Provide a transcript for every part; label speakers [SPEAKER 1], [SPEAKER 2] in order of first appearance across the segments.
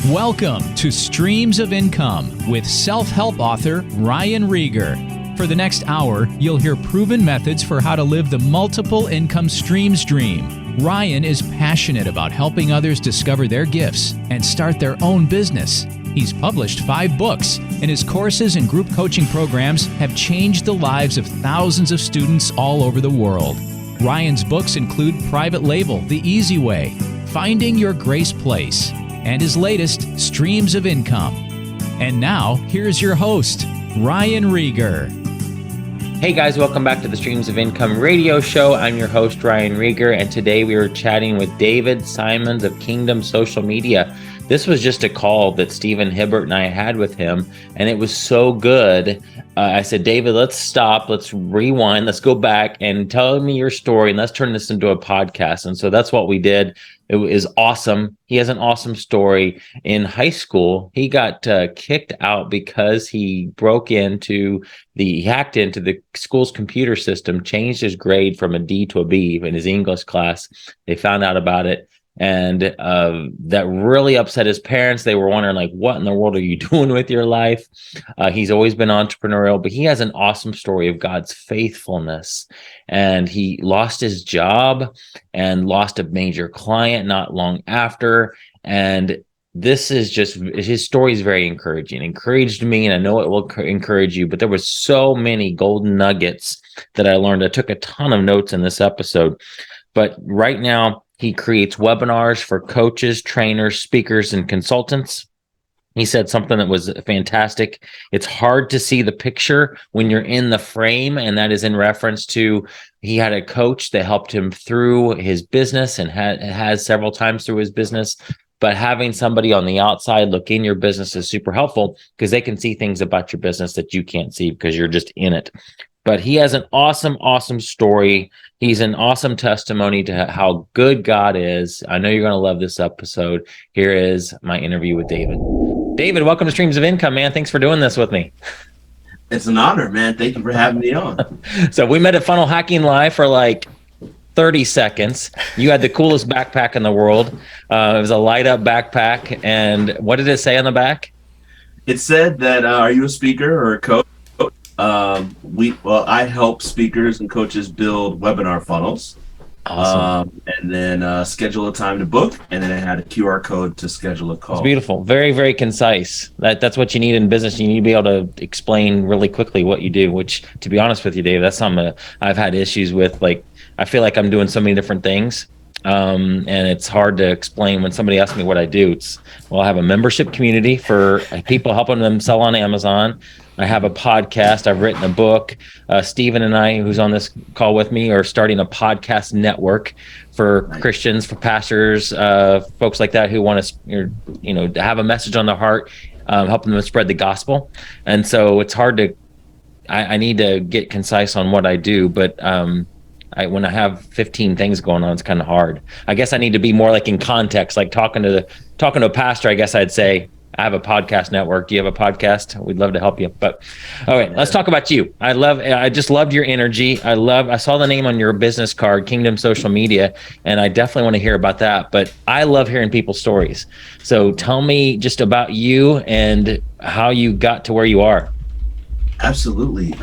[SPEAKER 1] Welcome to Streams of Income with self-help author Ryan Rieger. For the next hour, you'll hear proven methods for how to live the multiple income streams dream. Ryan is passionate about helping others discover their gifts and start their own business. He's published 5 books, and his courses and group coaching programs have changed the lives of thousands of students all over the world. Ryan's books include Private Label, The Easy Way, Finding Your Grace Place, and his latest, Streams of Income. And now, here's your host, Ryan Rieger.
[SPEAKER 2] Hey guys, welcome back to the Streams of Income radio show. I'm your host, Ryan Rieger, and today we were chatting with David Simons of Kingdom Social Media. This was just a call that Stephen Hibbert and I had with him, and it was so good. I said, David, let's stop, let's rewind, let's go back and tell me your story, and let's turn this into a podcast. And so that's what we did. It was awesome. He has an awesome story. In high school, he got kicked out because he hacked into the school's computer system, changed his grade from a D to a B in his English class. They found out about it. And that really upset his parents. They were wondering, like, what in the world are you doing with your life? He's always been entrepreneurial, but he has an awesome story of God's faithfulness. And he lost his job and lost a major client not long after. And this is just, his story is very encouraging. It encouraged me, and I know it will encourage you, but there was so many golden nuggets that I learned. I took a ton of notes in this episode. But right now, he creates webinars for coaches, trainers, speakers, and consultants. He said something that was fantastic. It's hard to see the picture when you're in the frame, and that is in reference to he had a coach that helped him through his business and has several times through his business. But having somebody on the outside look in your business is super helpful because they can see things about your business that you can't see because you're just in it. But he has an awesome, awesome story. He's an awesome testimony to how good God is. I know you're going to love this episode. Here is my interview with David. David, welcome to Streams of Income, man. Thanks for doing this with me.
[SPEAKER 3] It's an honor, man. Thank you for having me on.
[SPEAKER 2] So we met at Funnel Hacking Live for like 30 seconds. You had the coolest backpack in the world. It was a light up backpack. And what did it say on the back?
[SPEAKER 3] It said that, are you a speaker or a coach? I help speakers and coaches build webinar funnels. Awesome. And then schedule a time to book, and then it had a QR code to schedule a call.
[SPEAKER 2] It's beautiful. Very, very concise. That's what you need in business. You need to be able to explain really quickly what you do, which, to be honest with you, Dave, that's something I've had issues with. Like, I feel like I'm doing so many different things. And it's hard to explain when somebody asks me what I do. I have a membership community for people, helping them sell on Amazon. I have a podcast. I've written a book. Stephen and I, who's on this call with me, are starting a podcast network for Christians, for pastors, folks like that who want to, have a message on their heart, helping them spread the gospel. And so it's hard to, I need to get concise on what I do, but when I have 15 things going on, it's kind of hard. I guess I need to be more like in context, like talking to a pastor. I guess I'd say, I have a podcast network. Do you have a podcast? We'd love to help you. But all right, let's talk about you. I just loved your energy. I saw the name on your business card, Kingdom Social Media, and I definitely want to hear about that. But I love hearing people's stories. So tell me just about you and how you got to where you are.
[SPEAKER 3] Absolutely.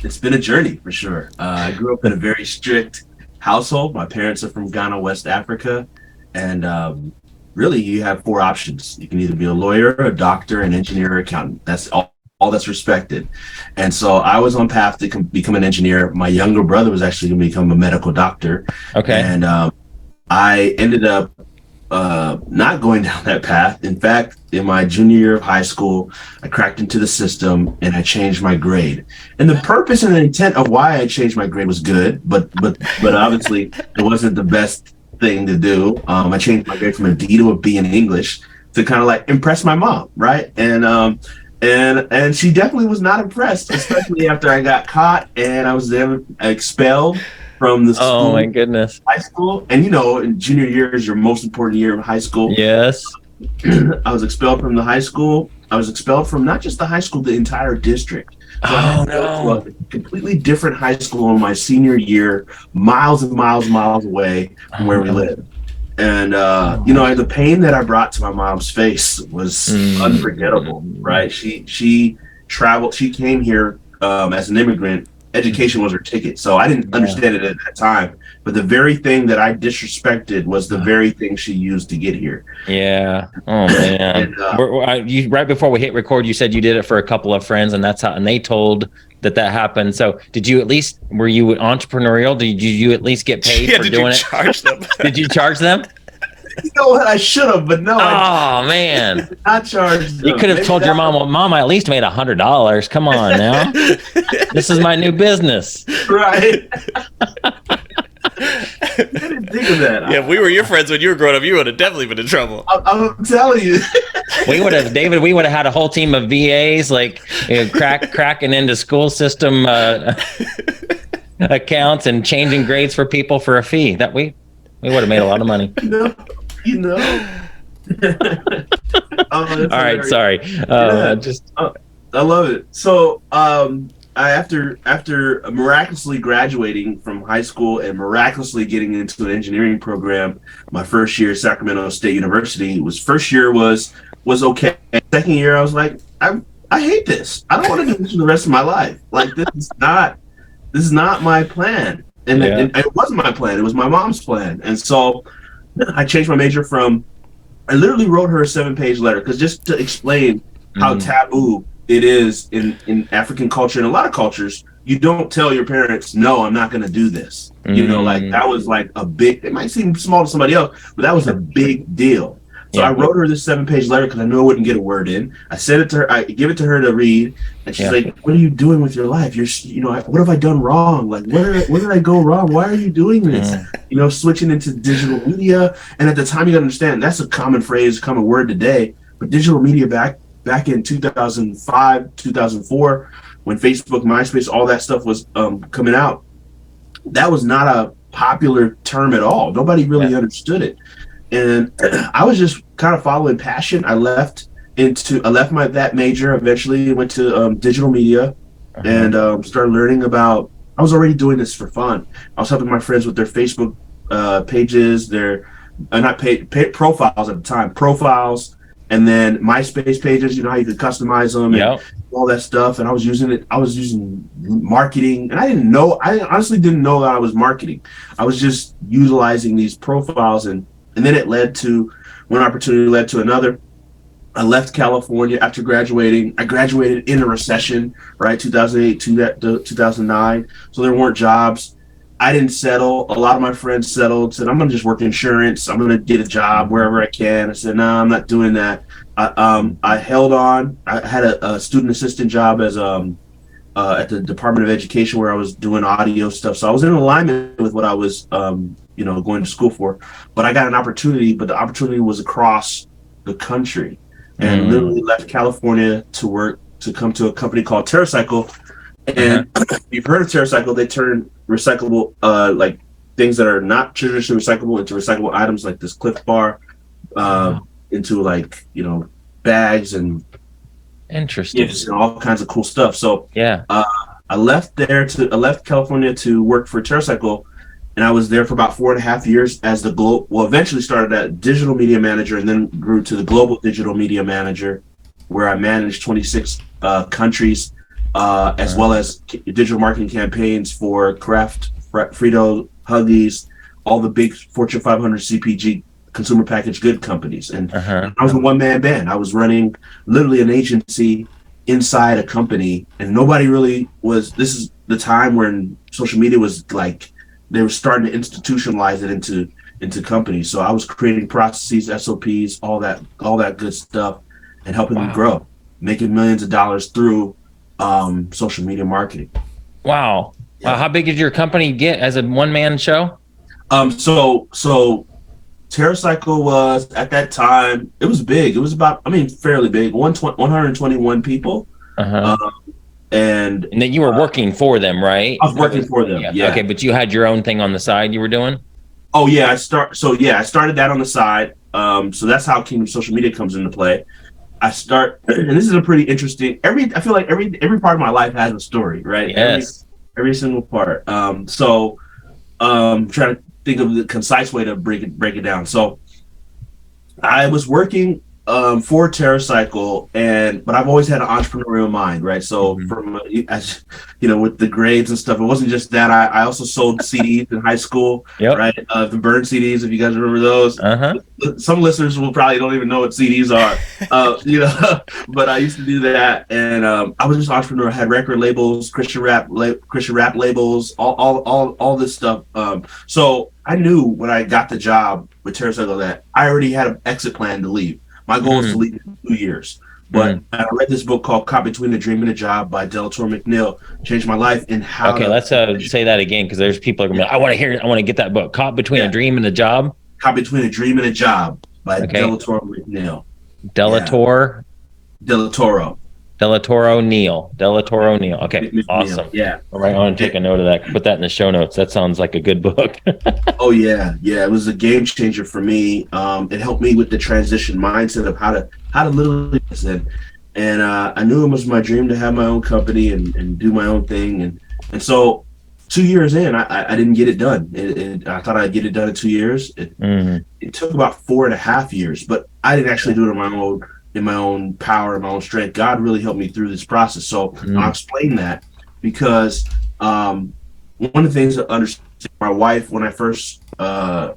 [SPEAKER 3] It's been a journey for sure. I grew up in a very strict household. My parents are from Ghana, West Africa. And really, you have 4 options. You can either be a lawyer, a doctor, an engineer, or accountant. That's all that's respected. And so I was on path to become an engineer. My younger brother was actually going to become a medical doctor. Okay. And I ended up not going down that path. In fact, in my junior year of high school, I cracked into the system and I changed my grade. And the purpose and the intent of why I changed my grade was good, but obviously it wasn't the best thing to do. I changed my grade from a D to a B in English to kind of like impress my mom, right? And she definitely was not impressed, especially after I got caught and I was then expelled from the school.
[SPEAKER 2] Oh my goodness.
[SPEAKER 3] High school. And in junior year is your most important year of high school.
[SPEAKER 2] Yes.
[SPEAKER 3] I was expelled from the high school. I was expelled from not just the high school, the entire district. So I had to go to a completely different high school in my senior year, miles and miles away from where we lived. And the pain that I brought to my mom's face was unforgettable, right? She traveled, she came here as an immigrant. Education was her ticket. So I didn't understand it at that time. But the very thing that I disrespected was the very thing she used to get here.
[SPEAKER 2] Yeah. Oh man. And, right before we hit record, you said you did it for a couple of friends, and they told that happened. So were you entrepreneurial? Did you at least get paid for doing it?
[SPEAKER 4] Charge them?
[SPEAKER 2] Did you charge them?
[SPEAKER 3] You know what? I should have, but no.
[SPEAKER 2] Man.
[SPEAKER 3] I charged them.
[SPEAKER 2] You could have told your mom, well, Mom, I at least made $100. Come on now. This is my new business.
[SPEAKER 3] Right. I didn't think of that.
[SPEAKER 4] Yeah, if we were your friends when you were growing up, you would have definitely been in trouble.
[SPEAKER 3] I'm telling you.
[SPEAKER 2] We would have had a whole team of VAs cracking into school system accounts and changing grades for people for a fee. That we would have made a lot of money.
[SPEAKER 3] All
[SPEAKER 2] right, sorry.
[SPEAKER 3] I love it. So after miraculously graduating from high school and miraculously getting into an engineering program, my first year at Sacramento State University first year was okay. Second year I was like, I hate this. I don't want to do this for the rest of my life. Like this is not my plan. And it wasn't my plan. It was my mom's plan. And so I changed my major I literally wrote her a 7-page letter because just to explain how taboo it is in African culture and a lot of cultures, you don't tell your parents, no, I'm not going to do this. That was like a big, it might seem small to somebody else, but that was a big deal. So I wrote her this 7-page letter because I knew I wouldn't get a word in. I sent it to her. I give it to her to read, and she's like, "What are you doing with your life? What have I done wrong? Like, where did I go wrong? Why are you doing this? Switching into digital media." And at the time, you gotta understand that's a common phrase, common word today. But digital media back in 2005, 2004, when Facebook, MySpace, all that stuff was coming out, that was not a popular term at all. Nobody really understood it. And I was just kind of following passion. I left that major, eventually went to digital media and started learning about, I was already doing this for fun. I was helping my friends with their Facebook pages, their profiles at the time, and then MySpace pages, how you could customize them and all that stuff. And I was using marketing, and I honestly didn't know that I was marketing. I was just utilizing these profiles, and then it led to one opportunity led to another. I left California after graduating. I graduated in a recession, right? 2008 to 2009. So there weren't jobs. I didn't settle. A lot of my friends settled, said, I'm going to just work insurance. I'm going to get a job wherever I can. I said, no, I'm not doing that. I held on. I had a student assistant job as at the Department of Education where I was doing audio stuff. So I was in alignment with what I was going to school for. But I got an opportunity, but the opportunity was across the country. And literally left California to come to a company called TerraCycle. And you've heard of TerraCycle, they turn recyclable, like things that are not traditionally recyclable into recyclable items like this Cliff Bar, into bags and
[SPEAKER 2] interesting,
[SPEAKER 3] gifts and all kinds of cool stuff. So I left California to work for TerraCycle, and I was there for about 4.5 years as eventually started as digital media manager and then grew to the global digital media manager, where I managed 26 countries, as well as digital marketing campaigns for Kraft, Frito, Huggies, all the big Fortune 500 CPG consumer packaged good companies. And I was a one-man band. I was running literally an agency inside a company, and nobody really was. This is the time when social media was like, they were starting to institutionalize it into companies. So I was creating processes, SOPs, all that good stuff, and helping them grow, making millions of dollars through social media marketing.
[SPEAKER 2] Wow. How big did your company get as a one-man show?
[SPEAKER 3] So TerraCycle was, at that time, it was big. It was fairly big, 121 people. And
[SPEAKER 2] then you were working for them, right?
[SPEAKER 3] I was working for them. Yeah.
[SPEAKER 2] Okay, but you had your own thing on the side you were doing?
[SPEAKER 3] Oh yeah, I started that on the side. So that's how Kingdom Social Media comes into play. And this is a pretty interesting. I feel like every part of my life has a story, right?
[SPEAKER 2] Yes.
[SPEAKER 3] Every single part. Trying to think of the concise way to break it down. So I was working for TerraCycle, but I've always had an entrepreneurial mind, right? So from as you know, with the grades and stuff, it wasn't just that. I also sold CDs in high school, right? The burn CDs, if you guys remember those. Some listeners will probably don't even know what CDs are, but I used to do that, and I was just an entrepreneur. I had record labels, Christian rap labels, all this stuff. So I knew when I got the job with TerraCycle that I already had an exit plan to leave. My goal is to leave in 2 years. But I read this book called Caught Between a Dream and a Job by Delator McNeil. Changed my life in how.
[SPEAKER 2] Okay, let's say that again, because there's people are gonna be like, I want to hear it. I want to get that book. Caught Between a Dream and a Job.
[SPEAKER 3] Caught Between a Dream and a Job by Delator McNeil.
[SPEAKER 2] Delatoro Neal. Okay, awesome.
[SPEAKER 3] Yeah.
[SPEAKER 2] All right, I want to take a note of that. Put that in the show notes. That sounds like a good book.
[SPEAKER 3] Oh yeah. It was a game changer for me. It helped me with the transition mindset of how to literally listen. And I knew it was my dream to have my own company and do my own thing. And so 2 years in, I didn't get it done. I thought I'd get it done in 2 years. It took about 4.5 years, but I didn't actually do it in my own power, my own strength. God really helped me through this process. So I'll explain that because one of the things that understood my wife when I first when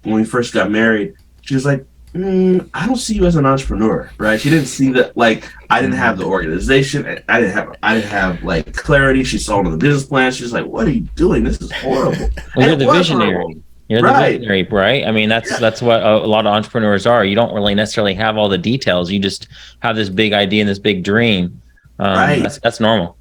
[SPEAKER 3] we first got married, she was like, I don't see you as an entrepreneur, right? She didn't see that, like, I didn't have the organization. I didn't have like clarity. She saw the business plan. She's like, what are you doing? This is horrible.
[SPEAKER 2] Well, you're the visionary. You're the visionary, right? I mean, that's what a lot of entrepreneurs are. You don't really necessarily have all the details. You just have this big idea and this big dream. Right. That's normal.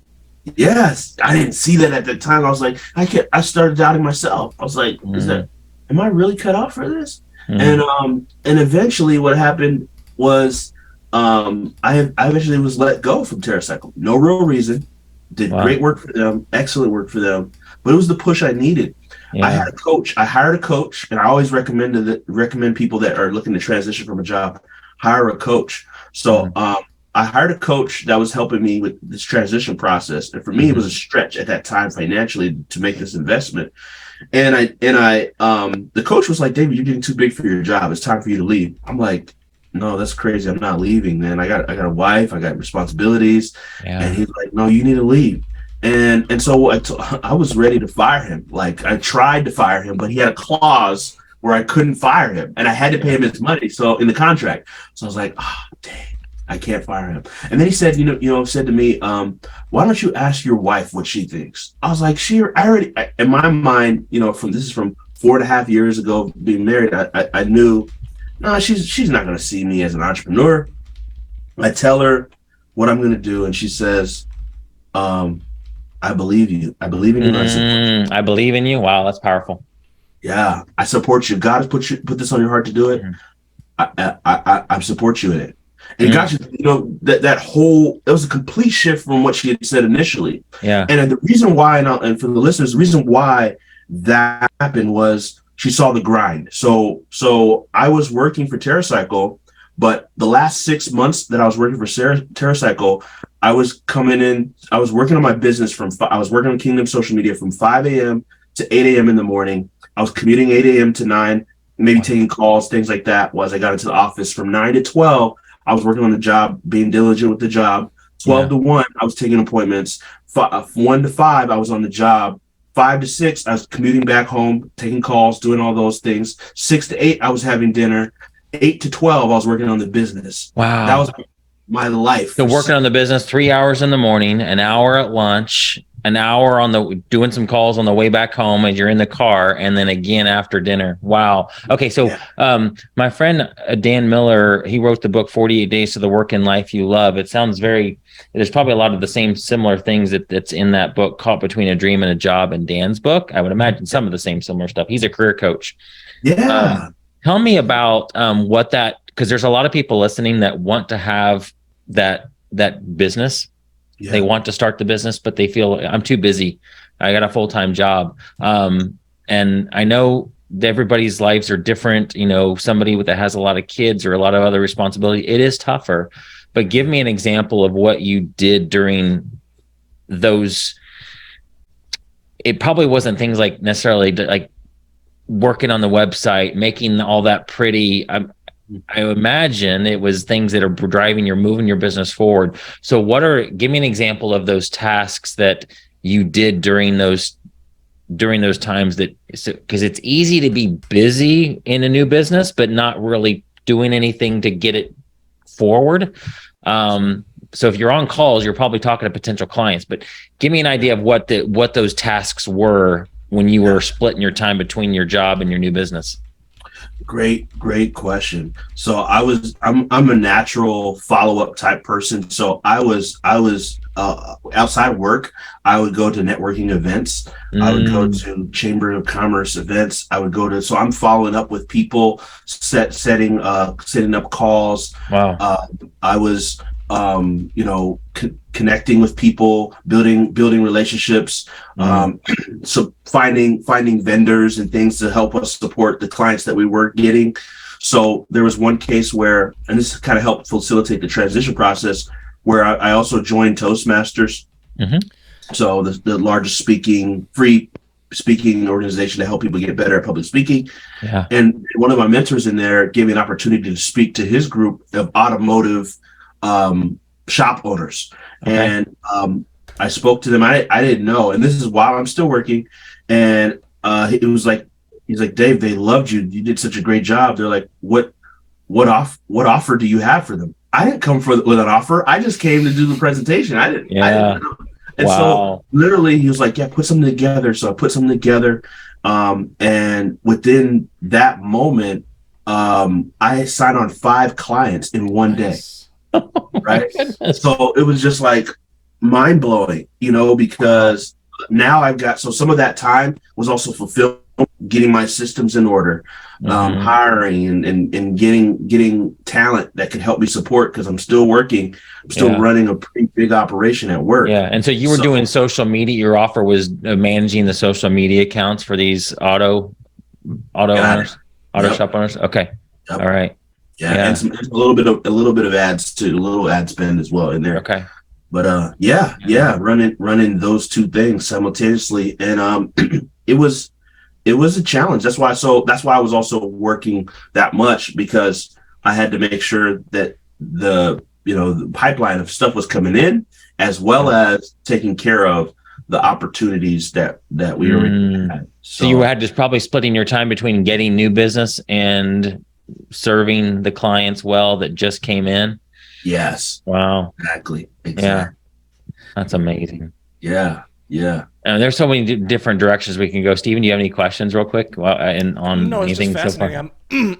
[SPEAKER 3] Yes. I didn't see that at the time. I was like, I started doubting myself. I was like, am I really cut out for this? And eventually what happened was I eventually was let go from TerraCycle. No real reason. Did great work for them, excellent work for them, but it was the push I needed. I had a coach. I hired a coach, and I always recommend people that are looking to transition from a job, hire a coach. So I hired a coach that was helping me with this transition process. And for me, it was a stretch at that time financially to make this investment. And the coach was like, David, you're getting too big for your job. It's time for you to leave. I'm like, no, that's crazy. I'm not leaving, man. I got a wife. I got responsibilities. And he's like, no, you need to leave. And so I was ready to fire him. Like, I tried to fire him, but he had a clause where I couldn't fire him, and I had to pay him his money. So in the contract, so I was like, dang, I can't fire him. And then he said, said to me, why don't you ask your wife what she thinks? I was like, in my mind, this is from 4.5 years ago being married. I knew, no, she's not going to see me as an entrepreneur. I tell her what I'm going to do, and she says, I believe you. I believe in you.
[SPEAKER 2] I believe in you. Wow, that's powerful.
[SPEAKER 3] Yeah, I support you. God has put this on your heart to do it. I support you in it. And God, that was a complete shift from what she had said initially. Yeah. And the reason why, and for the listeners, the reason why that happened was she saw the grind. So I was working for TerraCycle, but the last 6 months that I was working for TerraCycle, I was working on my business I was working on Kingdom Social Media from 5 a.m. to 8 a.m. in the morning. I was commuting 8 a.m. to 9, maybe taking calls, things like that. As I got into the office from 9 to 12, I was working on the job, being diligent with the job. 12 to 1, I was taking appointments. 1 to 5, I was on the job. 5 to 6, I was commuting back home, taking calls, doing all those things. 6 to 8, I was having dinner. 8 to 12, I was working on the business.
[SPEAKER 2] Wow.
[SPEAKER 3] That was my life.
[SPEAKER 2] So working on the business 3 hours in the morning, an hour at lunch, an hour doing some calls on the way back home as you're in the car, and then again after dinner. Wow. Okay. So my friend Dan Miller, he wrote the book 48 Days to the Work and Life You Love. It sounds there's probably a lot of the same similar things that's in that book, Caught Between a Dream and a Job, in Dan's book. I would imagine some of the same similar stuff. He's a career coach.
[SPEAKER 3] Yeah.
[SPEAKER 2] Tell me about because there's a lot of people listening that want to have that business. Yeah. They want to start the business, but they feel, I'm too busy. I got a full-time job. And I know everybody's lives are different. Somebody that has a lot of kids or a lot of other responsibility, it is tougher. But give me an example of what you did during those. It probably wasn't things like necessarily like working on the website, making all that pretty. I imagine it was things that are driving moving your business forward. So give me an example of those tasks that you did during those times, because it's easy to be busy in a new business, but not really doing anything to get it forward. So if you're on calls, you're probably talking to potential clients, but give me an idea of what those tasks were when you were splitting your time between your job and your new business.
[SPEAKER 3] Great question. So I'm a natural follow-up type person. So I was outside work, I would go to networking events. I would go to Chamber of Commerce events. So I'm following up with people, setting up calls.
[SPEAKER 2] Wow.
[SPEAKER 3] I was connecting with people, building relationships, so finding vendors and things to help us support the clients that we were getting. So there was one case where, and this kind of helped facilitate the transition process, where I also joined Toastmasters. So the largest free speaking organization to help people get better at public speaking.
[SPEAKER 2] Yeah.
[SPEAKER 3] And one of my mentors in there gave me an opportunity to speak to his group of automotive shop owners.
[SPEAKER 2] Okay.
[SPEAKER 3] And I spoke to them. I didn't know, and this is while I'm still working. And he's like, Dave, they loved you. You did such a great job. They're like, what offer do you have for them? I didn't come with an offer. I just came to do the presentation. I didn't know. And so literally he was like, yeah, put something together. So I put something together. And within that moment, I signed on 5 clients in one day. Right. So it was just like mind blowing, because now I've got, so some of that time was also fulfilled getting my systems in order, hiring and getting talent that could help me support, because I'm still working. I'm still running a pretty big operation at work.
[SPEAKER 2] Yeah. And so you were doing social media. Your offer was managing the social media accounts for these auto owners, shop owners. Okay. Yep. All right.
[SPEAKER 3] Yeah. And a little bit of ads too, a little ad spend as well in there.
[SPEAKER 2] Okay.
[SPEAKER 3] But running those two things simultaneously, and it was a challenge. That's why I was also working that much, because I had to make sure that the pipeline of stuff was coming in, as well as taking care of the opportunities that we already had.
[SPEAKER 2] So you had just probably splitting your time between getting new business and serving the clients well that just came in.
[SPEAKER 3] Yes.
[SPEAKER 2] Wow.
[SPEAKER 3] Exactly.
[SPEAKER 2] Yeah. That's amazing.
[SPEAKER 3] Yeah.
[SPEAKER 2] And there's so many different directions we can go. Steven, do you have any questions real quick
[SPEAKER 4] No, it's just fascinating.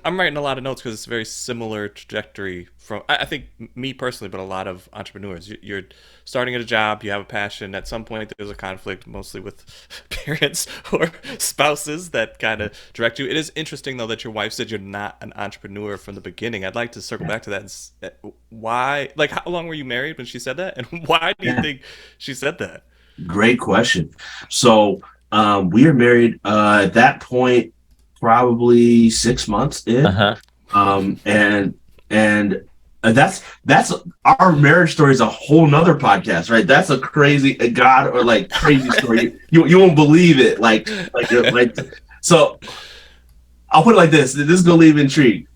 [SPEAKER 4] I'm writing a lot of notes because it's a very similar trajectory from, I think, me personally, but a lot of entrepreneurs. You're starting at a job, you have a passion. At some point, there's a conflict, mostly with parents or spouses that kind of direct you. It is interesting, though, that your wife said you're not an entrepreneur from the beginning. I'd like to circle back to that. Why? Like, how long were you married when she said that? And why do you think she said that?
[SPEAKER 3] Great question. So we are married at that point, probably 6 months in. And that's our marriage story is a whole nother podcast, right? That's a crazy crazy story. You won't believe it. Like so I'll put it like this. This is gonna leave intrigued.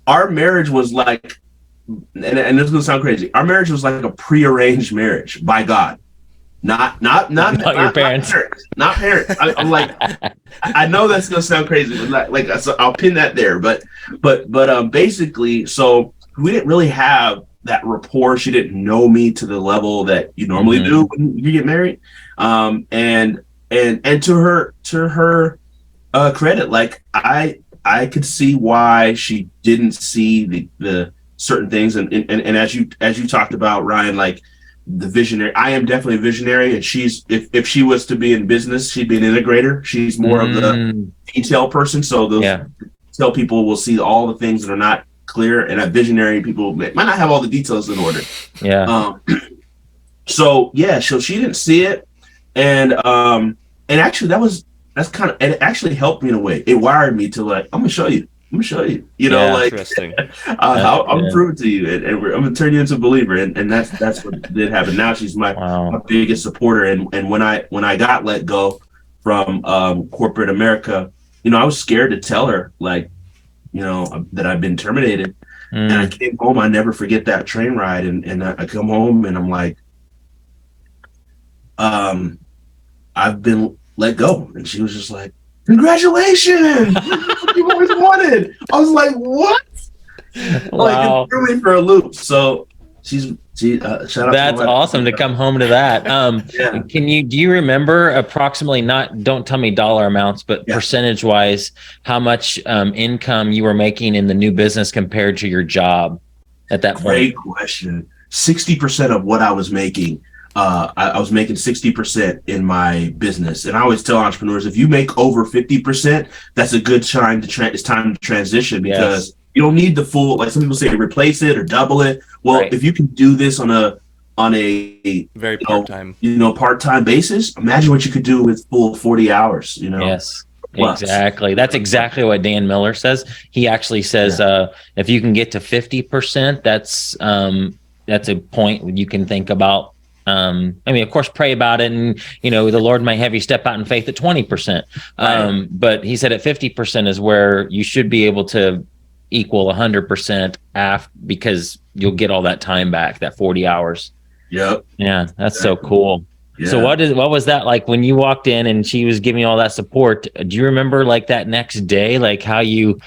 [SPEAKER 3] Our marriage was like, and this is gonna sound crazy. Our marriage was like a prearranged marriage by God. Not
[SPEAKER 2] your parents.
[SPEAKER 3] Not parents. I'm like, I know that's gonna sound crazy, but so I'll pin that there. But basically, so we didn't really have that rapport. She didn't know me to the level that you normally do when you get married. And to her credit, like I could see why she didn't see the certain things, and as you talked about, Ryan, like, the visionary. I am definitely a visionary, and she's if she was to be in business, she'd be an integrator. She's more of the detail person. So those detail people will see all the things that are not clear, and a visionary people might not have all the details in order. So she didn't see it, and actually it actually helped me in a way. It wired me to, like, I'm gonna show you. Interesting. I'll prove it to you, and I'm gonna turn you into a believer, and that's what did happen. Now she's my biggest supporter, and when I got let go from corporate America, I was scared to tell her, like, that I've been terminated. And I came home. I never forget that train ride. And I come home and I'm like, I've been let go. And she was just like, congratulations. You've always wanted. I was like, what?
[SPEAKER 2] Wow.
[SPEAKER 3] Like, it threw me for a loop. So shout out.
[SPEAKER 2] That's awesome to come home to that.
[SPEAKER 3] Yeah.
[SPEAKER 2] Do you remember approximately, don't tell me dollar amounts, but percentage wise, how much income you were making in the new business compared to your job at that point?
[SPEAKER 3] Great question. 60% of what I was making, I was making 60% in my business. And I always tell entrepreneurs, if you make over 50%, that's a good time it's time to transition, because you don't need the full, like some people say, replace it or double it. Well, if you can do this on a
[SPEAKER 4] very part-time,
[SPEAKER 3] part-time basis, imagine what you could do with full 40 hours,
[SPEAKER 2] Yes, exactly. That's exactly what Dan Miller says. He actually says, if you can get to 50%, that's a point you can think about. Of course, pray about it, and the Lord might have you step out in faith at 20%. But he said at 50% is where you should be able to equal 100% because you'll get all that time back, that 40 hours.
[SPEAKER 3] Yep.
[SPEAKER 2] Yeah, that's so cool.
[SPEAKER 3] Yeah.
[SPEAKER 2] So what was that like when you walked in and she was giving you all that support? Do you remember like that next day, like how you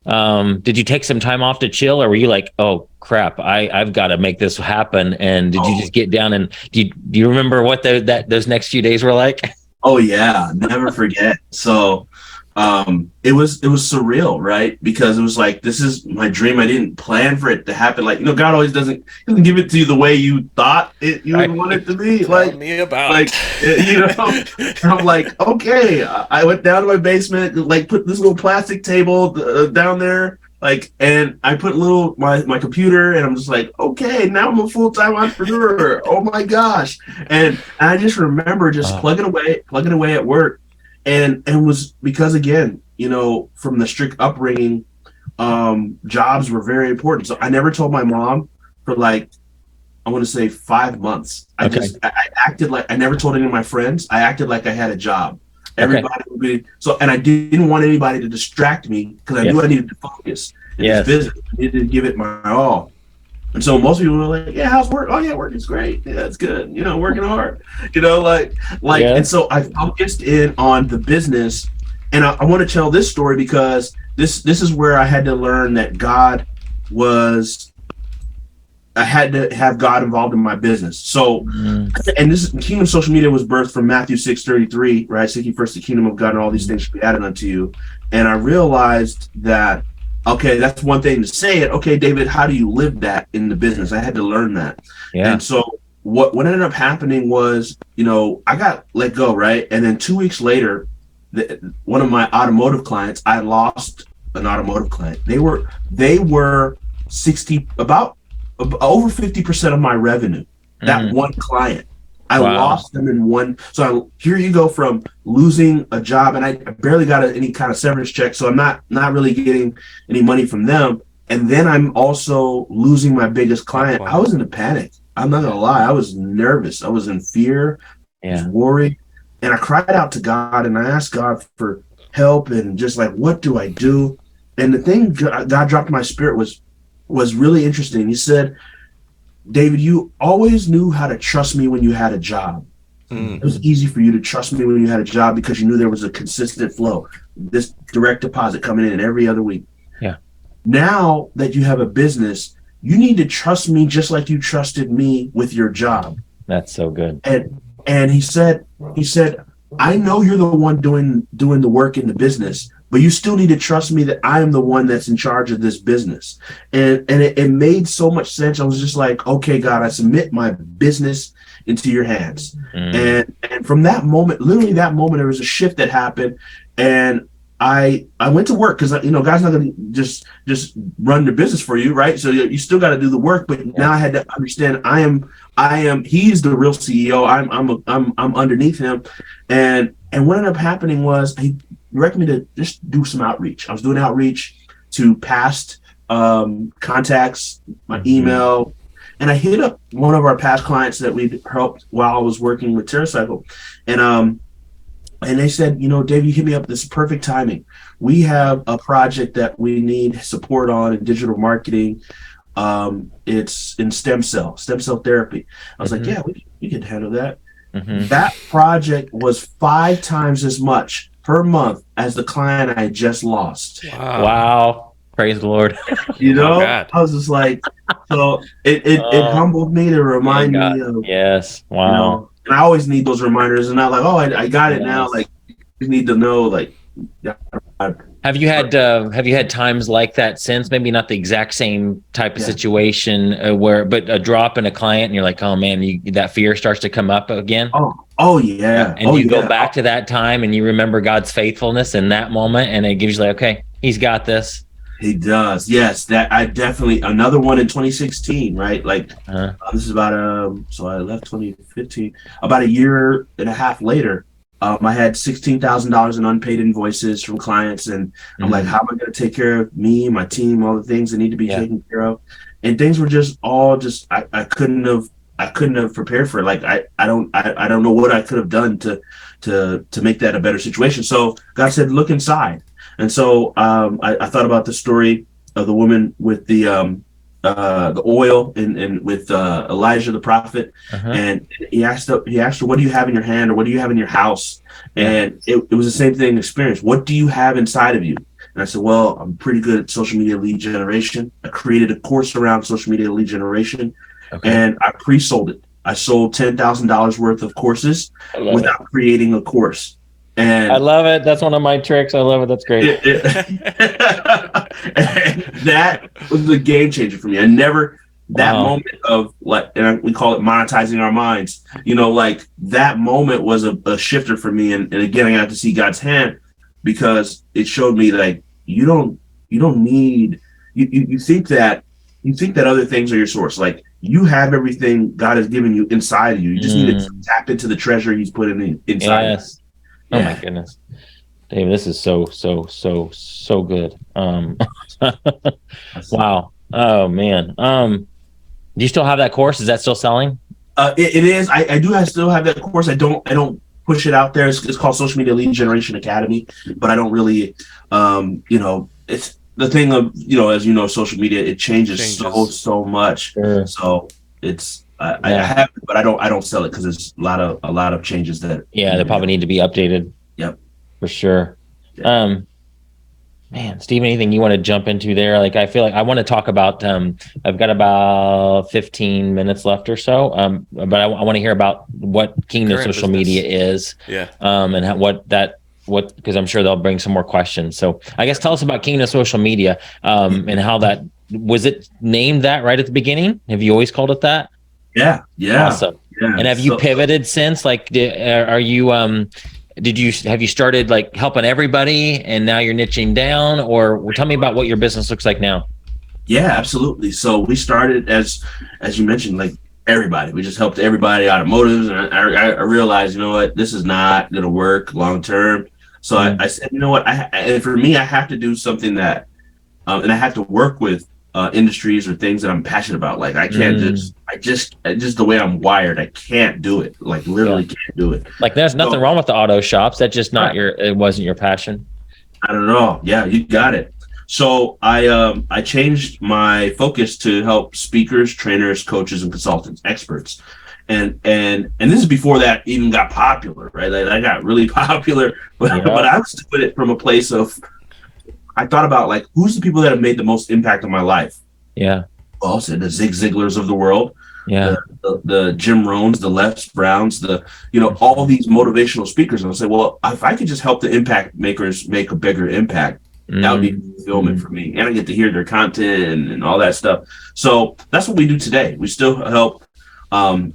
[SPEAKER 2] did you take some time off to chill, or were you like, oh crap, I've got to make this happen? And did you just get down and do you remember what those next few days were like?
[SPEAKER 3] Oh yeah, never forget. So it was surreal, right? Because it was like, this is my dream. I didn't plan for it to happen. Like, God always doesn't give it to you the way you thought you would want it to be.
[SPEAKER 4] Tell me about
[SPEAKER 3] I'm like, okay. I went down to my basement, like put this little plastic table down there, like, and I put my computer, and I'm just like, okay, now I'm a full-time entrepreneur. Oh my gosh. And I just remember just plugging away at work. And was because, again, from the strict upbringing, jobs were very important. So I never told my mom for like, I want to say 5 months. I acted like I never told any of my friends. I acted like I had a job. Everybody would be and I didn't want anybody to distract me, because I knew I needed to focus in this business. I needed to give it my all. And so most people were like, yeah, how's work? Oh yeah, work is great. Yeah, it's good. Working hard, and so I focused in on the business. And I want to tell this story because this is where I had to learn that I had to have God involved in my business. So, and this Kingdom Social Media was birthed from Matthew 6:33, right? Seek ye first the kingdom of God, and all these things should be added unto you. And I realized that, okay, that's one thing to say it. Okay, David, how do you live that in the business? I had to learn that. Yeah. And so what ended up happening was, I got let go, right? And then 2 weeks later, one of my automotive clients, I lost an automotive client. They were about over 50% of my revenue. That one client. I lost them in one. So here you go from losing a job, and I barely got any kind of severance check. So I'm not really getting any money from them. And then I'm also losing my biggest client. I was in a panic. I'm not going to lie. I was nervous. I was in fear. I was worried. And I cried out to God, and I asked God for help, and just like, what do I do? And the thing God dropped in my spirit was really interesting. He said, David, you always knew how to trust me when you had a job. It was easy for you to trust me when you had a job because you knew there was a consistent flow, this direct deposit coming in every other week. Yeah. Now that you have a business, you need to trust me just like you trusted me with your job.
[SPEAKER 2] That's so good.
[SPEAKER 3] And he said, I know you're the one doing the work in the business, but you still need to trust me that I am the one that's in charge of this business. And it made so much sense. I was just like, okay, God, I submit my business into your hands. And from that moment, literally that moment, there was a shift that happened. And I went to work because, God's not going to just run the business for you, right? So you still got to do the work. But now I had to understand he's the real CEO. I'm underneath him. And what ended up happening was he directed me to just do some outreach. I was doing outreach to past contacts, my email, and I hit up one of our past clients that we'd helped while I was working with TerraCycle. And And they said, Dave, you hit me up. This is perfect timing. We have a project that we need support on in digital marketing. It's in stem cell therapy. I was like, yeah, we can handle that. That project was 5 times as much per month as the client I just lost.
[SPEAKER 2] Wow. Praise the Lord.
[SPEAKER 3] I was just like, so it humbled me to remind me of,
[SPEAKER 2] yes. Wow.
[SPEAKER 3] And I always need those reminders, and not like, oh, I got it now. Like, you need to know, like,
[SPEAKER 2] have you had times like that since? Maybe not the exact same type of situation but a drop in a client, and you're like, oh man, that fear starts to come up again.
[SPEAKER 3] Oh yeah.
[SPEAKER 2] And you go back to that time, and you remember God's faithfulness in that moment, and it gives you like, okay, He's got this.
[SPEAKER 3] He does. Yes, that I definitely, another one in 2016, right? Like this is about so I left 2015. About a year and a half later, I had $16,000 in unpaid invoices from clients, and I'm like, how am I going to take care of me, my team, all the things that need to be taken care of? And things were just I couldn't have prepared for it. Like I don't know what I could have done to make that a better situation. So God said, look inside. And so I thought about the story of the woman with the oil and with Elijah the prophet, and he asked her, what do you have in your hand, or what do you have in your house? And it was the same thing experience. What do you have inside of you? And I said, well, I'm pretty good at social media lead generation. I created a course around social media lead generation, and I pre-sold it. I sold $10,000 worth of courses without creating a course. And
[SPEAKER 2] I love it. That's one of my tricks. I love it. That's great.
[SPEAKER 3] That was the game changer for me. I never, moment of like, and we call it monetizing our minds, like that moment was a shifter for me. And again, I got to see God's hand, because it showed me like, you don't need, you think that other things are your source. Like, you have everything God has given you inside of you. You just need to tap into the treasure He's put inside.
[SPEAKER 2] Yes. Oh my goodness, Dave, this is so good. Wow. Oh man. Do you still have that course? Is that still selling?
[SPEAKER 3] It is. I still have that course. I don't push it out there. It's called Social Media Lead Generation Academy, but I don't really, it's the thing of, as social media, it changes. so much. Sure. So it's, I have it, but I don't sell it because there's a lot of changes that
[SPEAKER 2] they probably need to be updated.
[SPEAKER 3] Yep,
[SPEAKER 2] for sure. Yeah. Man, Steve, anything you want to jump into there? Like, I feel like I want to talk about. I've got about 15 minutes left or so. But I want to hear about what Kingdom Social Media is.
[SPEAKER 4] Yeah.
[SPEAKER 2] And because I'm sure they'll bring some more questions. So I guess tell us about Kingdom Social Media, and how that was it named that right at the beginning? Have you always called it that?
[SPEAKER 3] Yeah.
[SPEAKER 2] Awesome. Yeah. And have you pivoted since? Like, have you started like helping everybody and now you're niching down, or tell me about what your business looks like now?
[SPEAKER 3] Yeah, absolutely. So we started as you mentioned, like everybody. We just helped everybody, automotives, and I realized, this is not going to work long term. So I said, and for me, I have to do something that, and I have to work with industries or things that I'm passionate about. Like, I can't just the way I'm wired, I can't do it. Like, literally can't do it.
[SPEAKER 2] Like, there's nothing wrong with the auto shops. That's just not it wasn't your passion.
[SPEAKER 3] I don't know. Yeah, you got it. So I changed my focus to help speakers, trainers, coaches, and consultants, experts. And this is before that even got popular, right? Like, I got really popular, but I was doing it from a place of, I thought about, like, who's the people that have made the most impact on my life?
[SPEAKER 2] Yeah.
[SPEAKER 3] Well, so the Zig Ziglars of the world.
[SPEAKER 2] Yeah.
[SPEAKER 3] The Jim Rohns, the Les Browns, all these motivational speakers. And I'll say, well, if I could just help the impact makers make a bigger impact, that would be fulfillment for me. And I get to hear their content and all that stuff. So that's what we do today. We still help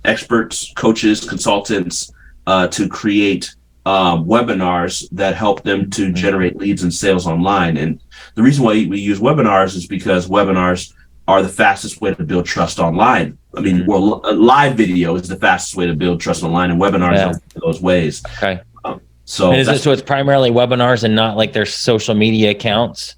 [SPEAKER 3] experts, coaches, consultants to create webinars that help them to generate leads and sales online. And the reason why we use webinars is because webinars are the fastest way to build trust online. I mean, live video is the fastest way to build trust online, and webinars are those ways.
[SPEAKER 2] Okay.
[SPEAKER 3] So
[SPEAKER 2] it's primarily webinars and not like their social media accounts?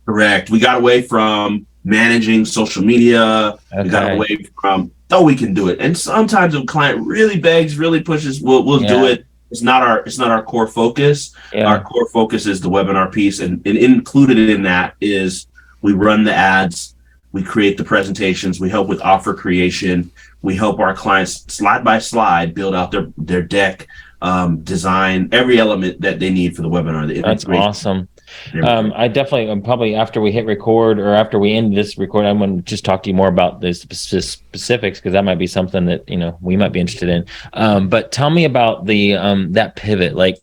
[SPEAKER 3] Correct. We got away from managing social media. Okay. We got away from, we can do it. And sometimes if a client really begs, really pushes, we'll do it. it's not our core focus.
[SPEAKER 2] Yeah.
[SPEAKER 3] Our core focus is the webinar piece, and included in that is we run the ads, we create the presentations, we help with offer creation, we help our clients slide by slide build out their deck, design every element that they need for the webinar.
[SPEAKER 2] That's awesome. I definitely, probably after we hit record or after we end this record, I'm going to just talk to you more about the specifics, because that might be something that, we might be interested in. But tell me about the that pivot. Like,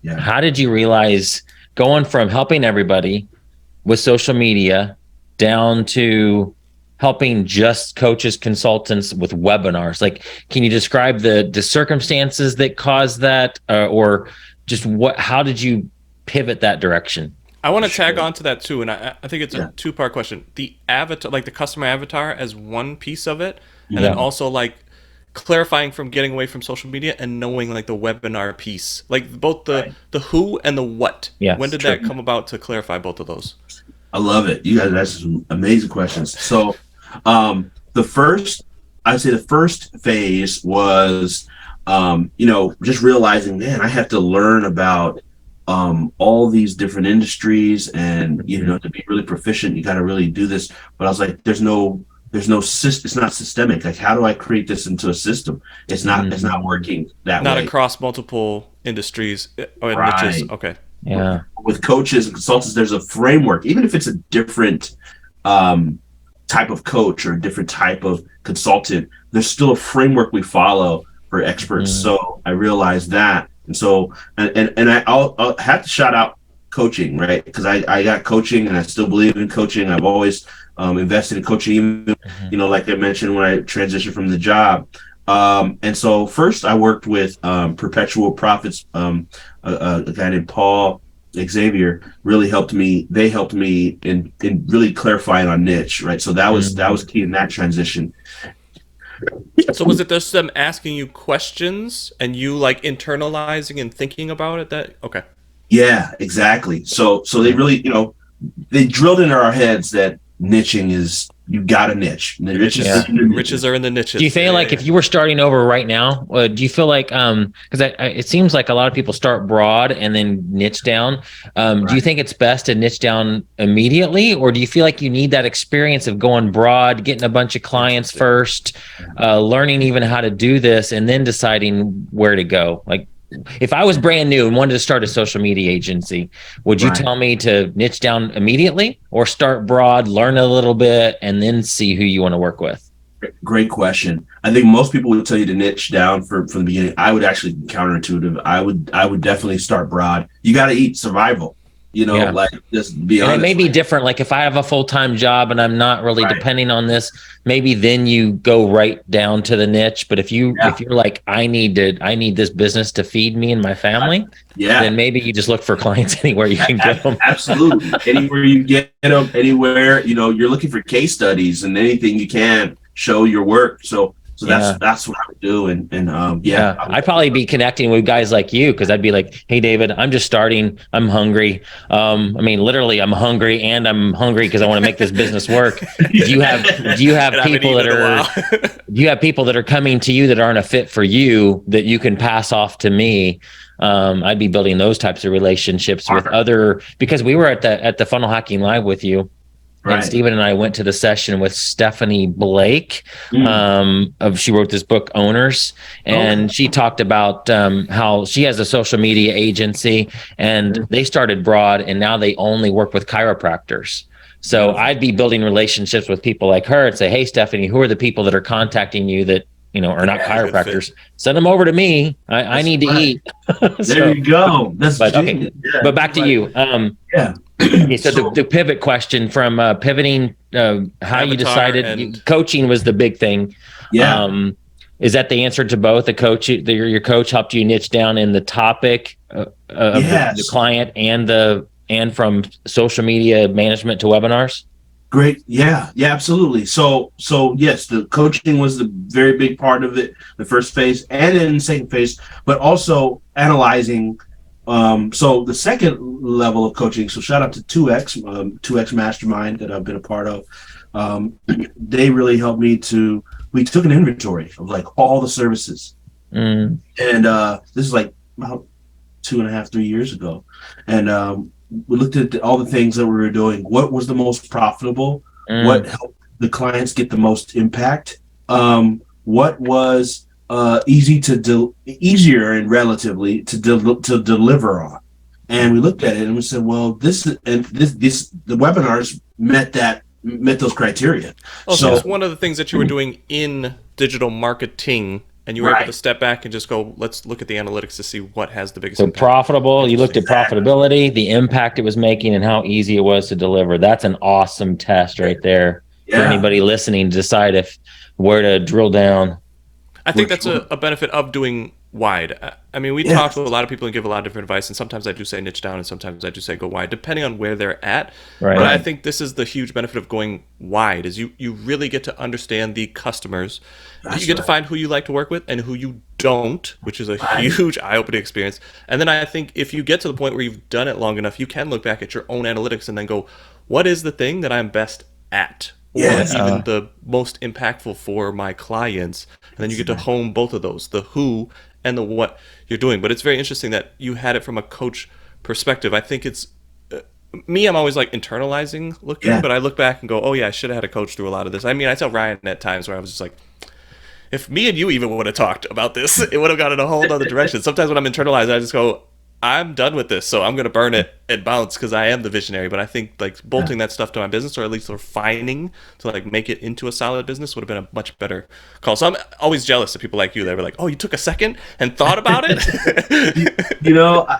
[SPEAKER 2] how did you realize going from helping everybody with social media down to helping just coaches, consultants with webinars? Like, can you describe the circumstances that caused that, or just how did you pivot that direction?
[SPEAKER 4] I want to tag on to that too, and I think it's a two-part question. The avatar, like the customer avatar, as one piece of it, and then also like clarifying from getting away from social media and knowing like the webinar piece, like both the who and the what.
[SPEAKER 2] Yeah.
[SPEAKER 4] When did that come about to clarify both of those?
[SPEAKER 3] I love it. You guys asked some amazing questions. So, the first phase was, just realizing, man, I have to learn about all these different industries, and to be really proficient, you got to really do this. But I was like, there's no it's not systemic. Like, how do I create this into a system? It's not working that way.
[SPEAKER 4] Not across multiple industries or niches. Okay.
[SPEAKER 2] Yeah.
[SPEAKER 3] With coaches and consultants, there's a framework, even if it's a different type of coach or a different type of consultant, there's still a framework we follow for experts. So I realized that. And so, and I'll have to shout out coaching, right? Because I got coaching, and I still believe in coaching. I've always invested in coaching, even, like I mentioned, when I transitioned from the job. And so first I worked with Perpetual Profits, a guy named Paul Xavier really helped me. They helped me in really clarifying on niche, right? So that was key in that transition.
[SPEAKER 4] So was it just them asking you questions and you like internalizing and thinking about it? Okay.
[SPEAKER 3] Yeah, exactly. So they really, they drilled into our heads that niching is, you got a niche. The
[SPEAKER 4] riches are in the niches.
[SPEAKER 2] Do you feel like if you were starting over right now, do you feel like, because it seems like a lot of people start broad and then niche down. Do you think it's best to niche down immediately, or do you feel like you need that experience of going broad, getting a bunch of clients first, learning even how to do this, and then deciding where to go? Like, if I was brand new and wanted to start a social media agency, would you tell me to niche down immediately, or start broad, learn a little bit, and then see who you want to work with?
[SPEAKER 3] Great question. I think most people would tell you to niche down from the beginning. I would actually be counterintuitive. I would definitely start broad. You got to eat survival. Like, just be honest.
[SPEAKER 2] And it may be different. Like, if I have a full-time job and I'm not really depending on this, maybe then you go right down to the niche. But if you're like, I need this business to feed me and my family, then maybe you just look for clients anywhere you can get them.
[SPEAKER 3] Absolutely. Anywhere you get them, anywhere, you're looking for case studies and anything you can show your work. So that's what I would do. And
[SPEAKER 2] I'd probably be connecting with guys like you, because I'd be like, hey, David, I'm just starting. I'm hungry. Literally, I'm hungry, and I'm hungry because I want to make this business work. Do you have people that are coming to you that aren't a fit for you that you can pass off to me? I'd be building those types of relationships with because we were at the Funnel Hacking Live with you. And Stephen and I went to the session with Stephanie Blake. She wrote this book, Owners, and she talked about how she has a social media agency, and they started broad, and now they only work with chiropractors. So I'd be building relationships with people like her and say, hey, Stephanie, who are the people that are contacting you that are not chiropractors? Send them over to me. I need to eat.
[SPEAKER 3] There you go.
[SPEAKER 2] But back to you. So the pivot question from pivoting, how you decided coaching was the big thing. Is that the answer to both? Your coach helped you niche down in the topic of the client and from social media management to webinars?
[SPEAKER 3] Great. Yeah, absolutely. So yes, the coaching was the very big part of it, the first phase, and in the second phase, but also analyzing. So the second level of coaching, so shout out to 2X Mastermind that I've been a part of. They really helped me we took an inventory of like all the services. And this is like about 2.5, 3 years ago, and we looked at all the things that we were doing. What was the most profitable? What helped the clients get the most impact? What was easier and relatively to deliver on? And we looked at it and we said, well, the webinars met those criteria.
[SPEAKER 4] So it's one of the things that you were doing in digital marketing, and you were able to step back and just go, let's look at the analytics to see what has the biggest impact.
[SPEAKER 2] Profitable, you looked at profitability, the impact it was making, and how easy it was to deliver. That's an awesome test right there for anybody listening to decide where to drill down.
[SPEAKER 4] I think that's a benefit of doing wide. I mean, we talk to a lot of people and give a lot of different advice, and sometimes I do say niche down, and sometimes I do say go wide, depending on where they're at. But I think this is the huge benefit of going wide, is you really get to understand the customers. You get to find who you like to work with and who you don't, which is a huge eye-opening experience. And then I think if you get to the point where you've done it long enough, you can look back at your own analytics and then go, what is the thing that I'm best at? Or even the most impactful for my clients. And then you get to hone both of those, the who and the what you're doing. But it's very interesting that you had it from a coach perspective. I think it's I'm always like internalizing looking, but I look back and go, oh yeah, I should have had a coach through a lot of this. I mean, I tell Ryan at times where I was just like, if me and you even would have talked about this, it would have gone in a whole other direction. Sometimes when I'm internalized, I just go, I'm done with this, so I'm going to burn it and bounce because I am the visionary. But I think like bolting that stuff to my business, or at least refining to like make it into a solid business, would have been a much better call. So I'm always jealous of people like you that were like, oh, you took a second and thought about it.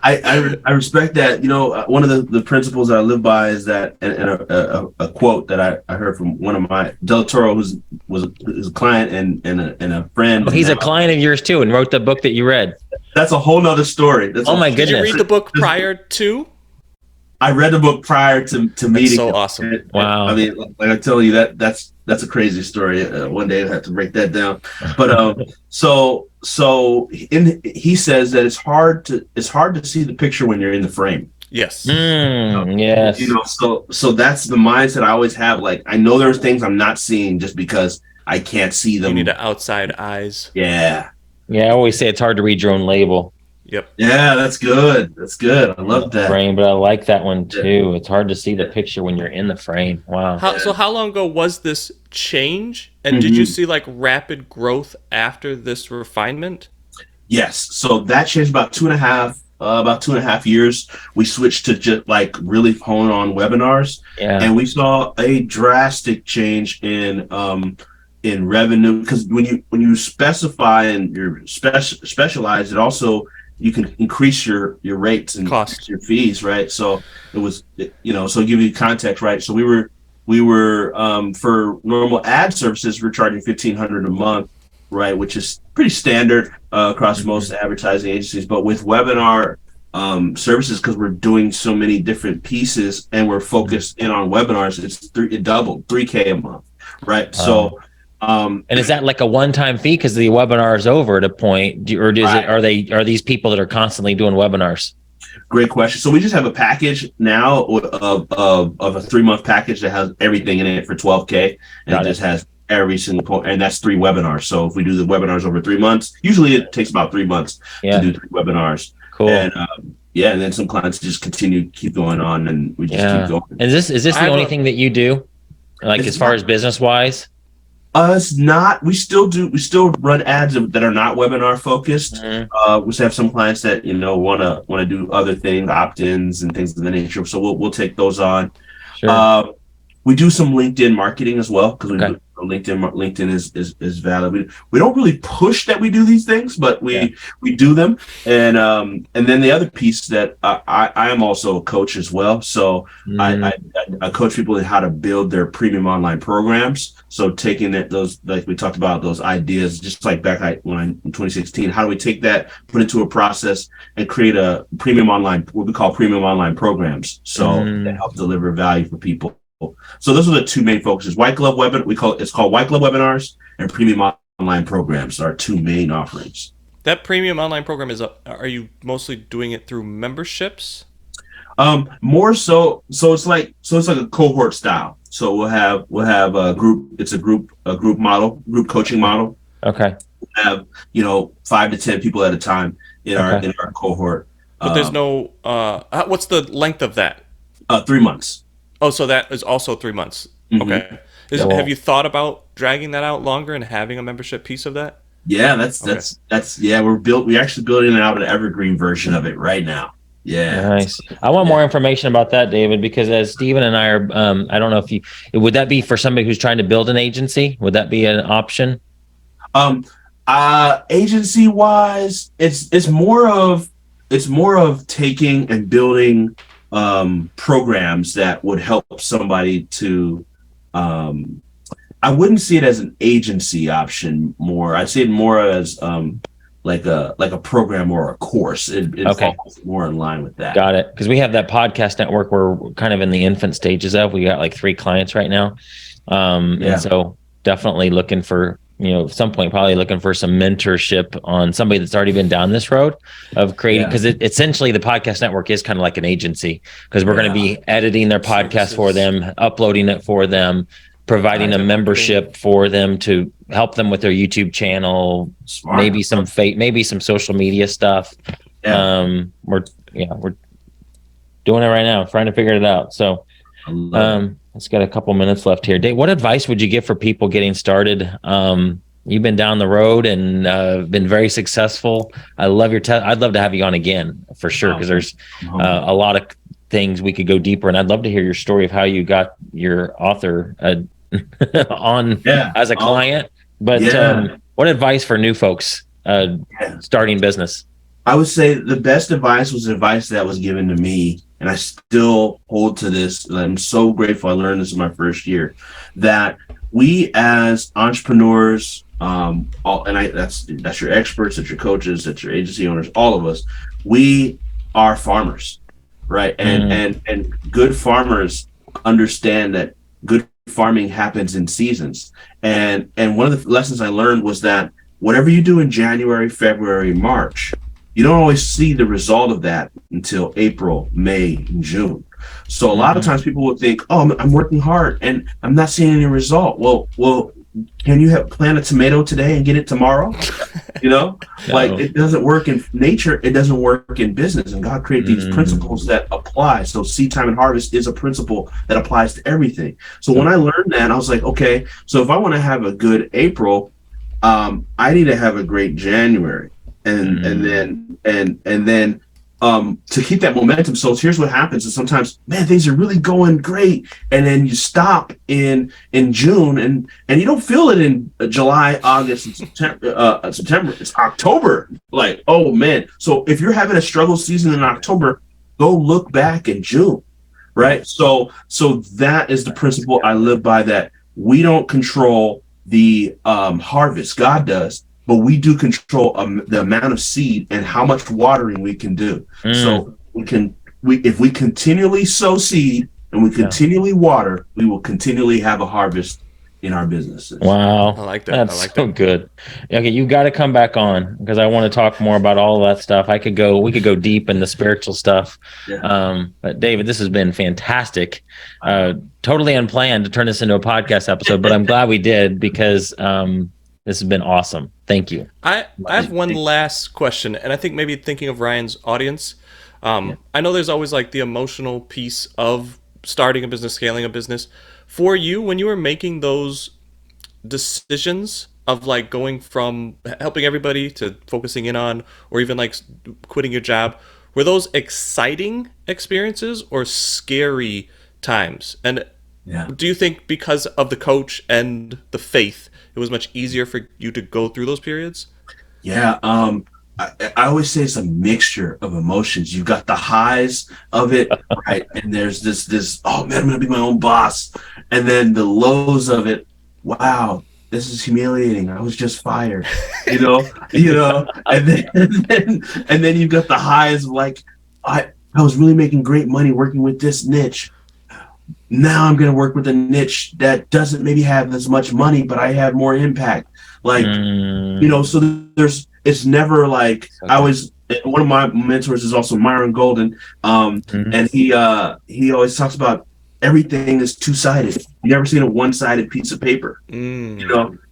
[SPEAKER 3] I respect that. One of the principles that I live by is that, and a quote that I heard from one of my Del Toro, who's a client and a friend.
[SPEAKER 2] Oh, he's a client of yours too, and wrote the book that you read.
[SPEAKER 3] That's a whole nother story.
[SPEAKER 2] Oh my goodness!
[SPEAKER 4] Did you read the book prior to?
[SPEAKER 3] I read the book prior to meeting.
[SPEAKER 4] That's so awesome!
[SPEAKER 3] Wow. I mean, like I tell you, that's a crazy story. One day I have to break that down. But he says that it's hard to see the picture when you're in the frame.
[SPEAKER 4] Yes.
[SPEAKER 2] Yes.
[SPEAKER 3] So that's the mindset I always have. Like, I know there's things I'm not seeing just because I can't see them.
[SPEAKER 4] You need outside eyes.
[SPEAKER 3] Yeah.
[SPEAKER 2] Yeah, I always say it's hard to read your own label.
[SPEAKER 4] Yep.
[SPEAKER 3] Yeah, that's good. I love that.
[SPEAKER 2] Frame, but I like that one too. It's hard to see the picture when you're in the frame. Wow.
[SPEAKER 4] So how long ago was this change? And did you see like rapid growth after this refinement?
[SPEAKER 3] Yes. So that changed about 2.5 years. We switched to just like really hone on webinars. Yeah. And we saw a drastic change in revenue, because when you specify and you're specialize, it also, you can increase your rates and
[SPEAKER 4] cost,
[SPEAKER 3] your fees, right? So it was, so give you context, right? So we were for normal ad services, we're charging $1,500 a month, right? Which is pretty standard across most advertising agencies. But with webinar services, because we're doing so many different pieces and we're focused in on webinars, it doubled, $3,000 a month, right? So.
[SPEAKER 2] And is that like a one-time fee because the webinar is over at a point, or are these people that are constantly doing webinars?
[SPEAKER 3] Great question. So we just have a package now of a 3-month package that has everything in it for $12,000, and it just has every single point, and that's 3 webinars. So if we do the webinars over 3 months, usually it takes about 3 months to do 3 webinars.
[SPEAKER 2] Cool.
[SPEAKER 3] And and then some clients just keep going on, and we just keep going.
[SPEAKER 2] And is this the only thing that you do, like as far as business wise?
[SPEAKER 3] It's not. We still run ads that are not webinar focused. We have some clients that want to do other things, opt-ins and things of the nature. So we'll take those on. Sure. We do some LinkedIn marketing as well, because LinkedIn is valid. We don't really push that we do these things, but we do them. And then the other piece that I am also a coach as well. So I coach people in how to build their premium online programs. So taking those, like we talked about, those ideas, just like back in 2016, how do we take that, put it into a process, and create a premium online, what we call premium online programs, so that help deliver value for people. So those are the 2 main focuses. White glove it's called White Glove Webinars, and premium online programs are 2 main offerings.
[SPEAKER 4] That premium online program are you mostly doing it through memberships?
[SPEAKER 3] More so it's like a cohort style. So we'll have a group. It's a group model, group coaching model.
[SPEAKER 2] Okay.
[SPEAKER 3] We'll have 5 to 10 people at a time in our cohort.
[SPEAKER 4] But there's no. What's the length of that?
[SPEAKER 3] 3 months.
[SPEAKER 4] Oh, so that is also 3 months. Mm-hmm. Okay. Have you thought about dragging that out longer and having a membership piece of that?
[SPEAKER 3] Yeah, that's we're actually building out an evergreen version of it right now. Yeah.
[SPEAKER 2] Nice. I want more information about that, David, because as Steven and I are, I don't know if would that be for somebody who's trying to build an agency? Would that be an option?
[SPEAKER 3] Agency wise, it's more of taking and building programs that would help somebody to I wouldn't see it as an agency option more. I see it more as like a program or a course. It falls more in line with that.
[SPEAKER 2] Got it. Because we have that podcast network we're kind of in the infant stages of. We got like 3 clients right now. And so definitely looking for, at some point, probably looking for some mentorship on somebody that's already been down this road of creating, because essentially the podcast network is kind of like an agency, because we're going to be editing their podcast for them, uploading it for them, providing a membership for them to help them with their YouTube channel, maybe some social media stuff. We're doing it right now, trying to figure it out. So let's got a couple minutes left here. Dave, what advice would you give for people getting started? You've been down the road and been very successful. I love your I'd love to have you on again for sure, because there's a lot of things we could go deeper, and I'd love to hear your story of how you got your author on as a client. But what advice for new folks starting business?
[SPEAKER 3] I would say the best advice was advice that was given to me, and I still hold to this. I'm so grateful I learned this in my first year, that we as entrepreneurs, that's your experts, that's your coaches, that's your agency owners, all of us, we are farmers, right? And good farmers understand that good farming happens in seasons. And one of the lessons I learned was that whatever you do in January, February, March, you don't always see the result of that until April, May, and June. So a lot of times people would think, oh, I'm working hard and I'm not seeing any result. Well, can you plant a tomato today and get it tomorrow? Like it doesn't work in nature. It doesn't work in business. And God created these principles that apply. So seed time and harvest is a principle that applies to everything. So when I learned that, I was like, okay, so if I want to have a good April, I need to have a great January. And then to keep that momentum. So here's what happens is sometimes, man, things are really going great, and then you stop in June and you don't feel it in July, August, and September. It's October. Like, oh man. So if you're having a struggle season in October, go look back in June, right? So that is the principle I live by, that we don't control the harvest. God does. But we do control the amount of seed and how much watering we can do. So if we continually sow seed and we continually water, we will continually have a harvest in our businesses.
[SPEAKER 2] Wow,
[SPEAKER 4] I like that.
[SPEAKER 2] That's so good. Okay, you got to come back on, because I want to talk more about all of that stuff. We could go deep in the spiritual stuff. But David, this has been fantastic. Totally unplanned to turn this into a podcast episode, but I'm glad we did, because this has been awesome. Thank you.
[SPEAKER 4] I have one last question, and I think maybe thinking of Ryan's audience. I know there's always like the emotional piece of starting a business, scaling a business. For you, when you were making those decisions of like going from helping everybody to focusing in on, or even like quitting your job, were those exciting experiences or scary times? And do you think because of the coach and the faith, it was much easier for you to go through those periods?
[SPEAKER 3] Yeah. I always say it's a mixture of emotions. You've got the highs of it, right? And there's this, oh man, I'm going to be my own boss. And then the lows of it, wow, this is humiliating. I was just fired, and then you've got the highs of like, I was really making great money working with this niche. Now I'm going to work with a niche that doesn't maybe have as much money, but I have more impact. Like, so it's never like, one of my mentors is also Myron Golden. And he always talks about everything is two-sided. You never seen a one-sided piece of paper,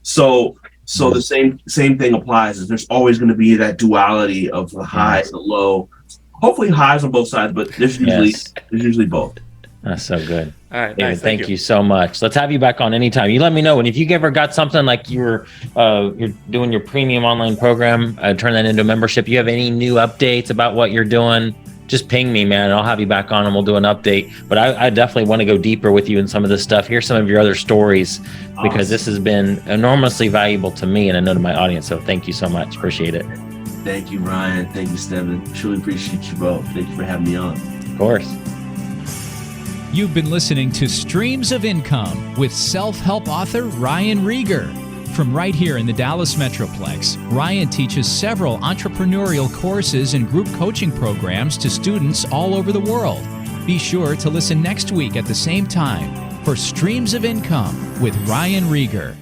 [SPEAKER 3] So So the same thing applies. Is there's always going to be that duality of the high and the low. Hopefully highs on both sides, but there's usually both.
[SPEAKER 2] That's so good.
[SPEAKER 4] All right,
[SPEAKER 2] David,
[SPEAKER 4] nice.
[SPEAKER 2] thank you so much. Let's have you back on anytime. You let me know. And if you ever got something like you're doing your premium online program, turn that into a membership, you have any new updates about what you're doing, just ping me, man, and I'll have you back on and we'll do an update. But I definitely want to go deeper with you in some of this stuff. Hear some of your other stories, because this has been enormously valuable to me and I know to my audience. So thank you so much. Appreciate it.
[SPEAKER 3] Thank you, Ryan. Thank you, Stephen. Truly appreciate you both. Thank you for having me on.
[SPEAKER 2] Of course.
[SPEAKER 1] You've been listening to Streams of Income with self-help author Ryan Rieger. From right here in the Dallas Metroplex, Ryan teaches several entrepreneurial courses and group coaching programs to students all over the world. Be sure to listen next week at the same time for Streams of Income with Ryan Rieger.